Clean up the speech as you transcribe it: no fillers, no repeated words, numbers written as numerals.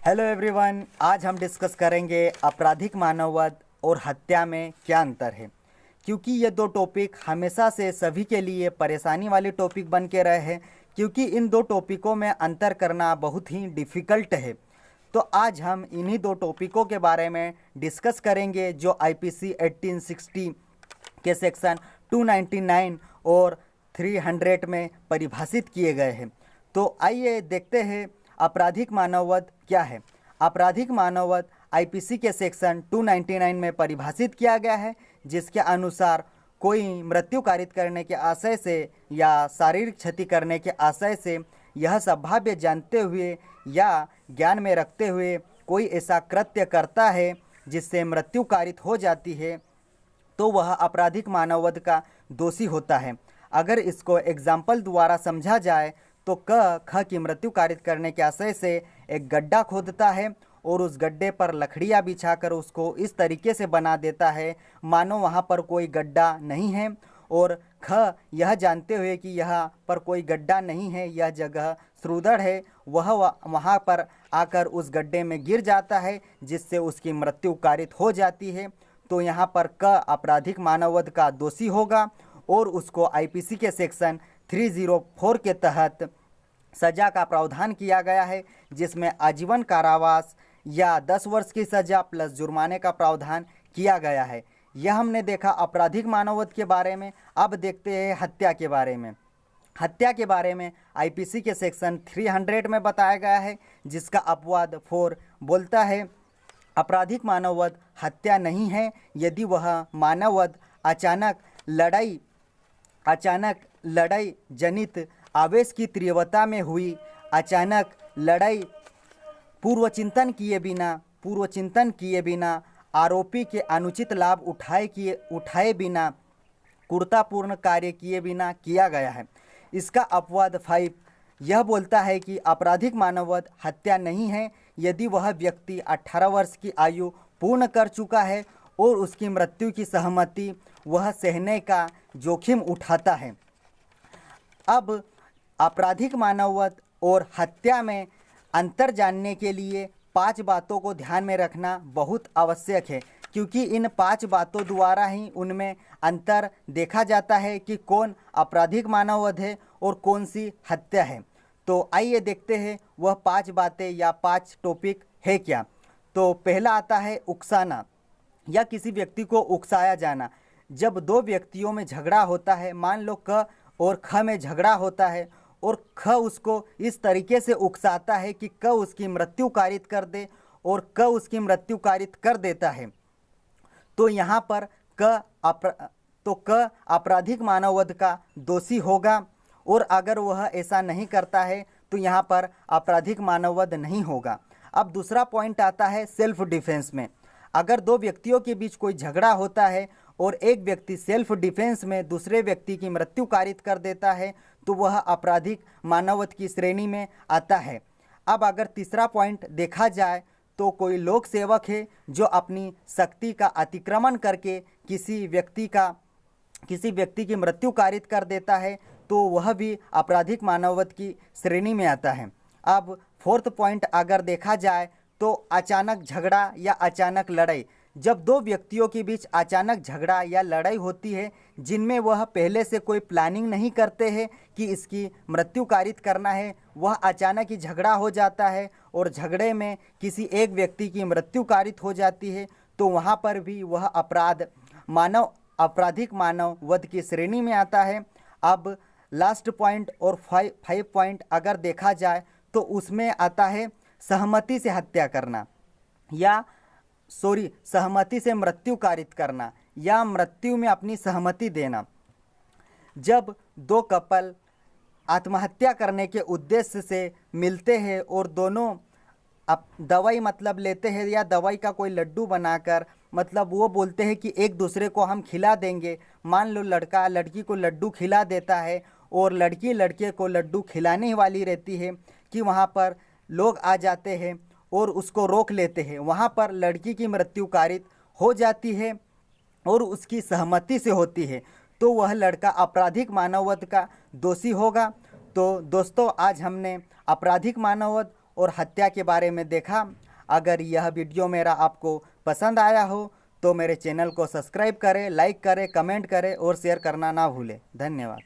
Hello everyone, आज हम discuss करेंगे आपराधिक मानववाद और हत्या में क्या अंतर है। क्योंकि ये दो टॉपिक हमेशा से सभी के लिए परेशानी वाली टॉपिक बन के रहे हैं, क्योंकि इन दो टॉपिकों में अंतर करना बहुत ही डिफ़िकल्ट है। तो आज हम इन्हीं दो टॉपिकों के बारे में डिस्कस करेंगे जो आईपीसी 1860 के सेक्शन 299 और 300 में परिभाषित किए गए हैं। तो आइए देखते हैं आपराधिक मानववाद क्या है। आपराधिक मानववाद आईपीसी के सेक्शन 299 में परिभाषित किया गया है, जिसके अनुसार कोई मृत्यु कारित करने के आशय से या शारीरिक क्षति करने के आशय से यह संभाव्य जानते हुए या ज्ञान में रखते हुए कोई ऐसा कृत्य करता है जिससे मृत्यु कारित हो जाती है, तो वह आपराधिक मानववाद का दोषी होता है। अगर इसको एग्जाम्पल द्वारा समझा जाए तो ख की मृत्यु कारित करने के आशय से एक गड्ढा खोदता है और उस गड्ढे पर लकड़ियाँ बिछाकर उसको इस तरीके से बना देता है मानो वहाँ पर कोई गड्ढा नहीं है, और ख यह जानते हुए कि यहाँ पर कोई गड्ढा नहीं है, यह जगह सुदृढ़ है, वह वहाँ पर आकर उस गड्ढे में गिर जाता है जिससे उसकी मृत्यु कारित हो जाती है। तो यहाँ पर क आपराधिक मानववाद का दोषी होगा और उसको आईपीसी के सेक्शन 304 के तहत सज़ा का प्रावधान किया गया है, जिसमें आजीवन कारावास या 10 वर्ष की सज़ा प्लस जुर्माने का प्रावधान किया गया है। यह हमने देखा आपराधिक मानववाद के बारे में। अब देखते हैं हत्या के बारे में। हत्या के बारे में आईपीसी के सेक्शन 300 में बताया गया है, जिसका अपवाद 4 बोलता है आपराधिक मानववाद हत्या नहीं है यदि वह मानववाद अचानक लड़ाई जनित आवेश की तीव्रता में हुई अचानक लड़ाई पूर्वचिंतन किए बिना आरोपी के अनुचित लाभ उठाए बिना क्रूरतापूर्ण कार्य किए बिना किया गया है। इसका अपवाद 5 यह बोलता है कि आपराधिक मानववाद हत्या नहीं है यदि वह व्यक्ति 18 वर्ष की आयु पूर्ण कर चुका है और उसकी मृत्यु की सहमति वह सहने का जोखिम उठाता है। अब आपराधिक मानववाद और हत्या में अंतर जानने के लिए 5 बातों को ध्यान में रखना बहुत आवश्यक है, क्योंकि इन 5 बातों द्वारा ही उनमें अंतर देखा जाता है कि कौन आपराधिक मानववाद है और कौन सी हत्या है। तो आइए देखते हैं वह 5 बातें या 5 टॉपिक है क्या। तो पहला आता है उकसाना या किसी व्यक्ति को उकसाया जाना। जब दो व्यक्तियों में झगड़ा होता है, मान लो क और ख में झगड़ा होता है और ख उसको इस तरीके से उकसाता है कि क उसकी मृत्यु कारित कर दे और क उसकी मृत्यु कारित कर देता है, तो यहाँ पर क आपराधिक मानववाद का दोषी होगा। और अगर वह ऐसा नहीं करता है तो यहाँ पर आपराधिक मानववाद नहीं होगा। अब दूसरा पॉइंट आता है सेल्फ डिफेंस में। अगर दो व्यक्तियों के बीच कोई झगड़ा होता है और एक व्यक्ति सेल्फ डिफेंस में दूसरे व्यक्ति की मृत्यु कारित कर देता है, तो वह आपराधिक मानववाद की श्रेणी में आता है। अब अगर तीसरा पॉइंट देखा जाए तो कोई लोक सेवक है जो अपनी शक्ति का अतिक्रमण करके किसी व्यक्ति की मृत्यु कारित कर देता है, तो वह भी आपराधिक मानववाद की श्रेणी में आता है। अब फोर्थ पॉइंट अगर देखा जाए तो अचानक झगड़ा या अचानक लड़ाई। जब दो व्यक्तियों के बीच अचानक झगड़ा या लड़ाई होती है जिनमें वह पहले से कोई प्लानिंग नहीं करते हैं कि इसकी मृत्यु कारित करना है, वह अचानक ही झगड़ा हो जाता है और झगड़े में किसी एक व्यक्ति की मृत्यु कारित हो जाती है, तो वहाँ पर भी वह आपराधिक मानववाद की श्रेणी में आता है। अब लास्ट पॉइंट और 5 पॉइंट अगर देखा जाए तो उसमें आता है सहमति से हत्या करना सहमति से मृत्यु कारित करना या मृत्यु में अपनी सहमति देना। जब दो कपल आत्महत्या करने के उद्देश्य से मिलते हैं और दोनों दवाई लेते हैं या दवाई का कोई लड्डू बनाकर वो बोलते हैं कि एक दूसरे को हम खिला देंगे। मान लो लड़का लड़की को लड्डू खिला देता है और लड़की लड़के को लड्डू खिलाने वाली रहती है कि वहाँ पर लोग आ जाते हैं और उसको रोक लेते हैं। वहाँ पर लड़की की मृत्यु कारित हो जाती है और उसकी सहमति से होती है, तो वह लड़का आपराधिक मानववाद का दोषी होगा। तो दोस्तों, आज हमने आपराधिक मानववाद और हत्या के बारे में देखा। अगर यह वीडियो मेरा आपको पसंद आया हो तो मेरे चैनल को सब्सक्राइब करें, लाइक करें, कमेंट करें और शेयर करना ना भूलें। धन्यवाद।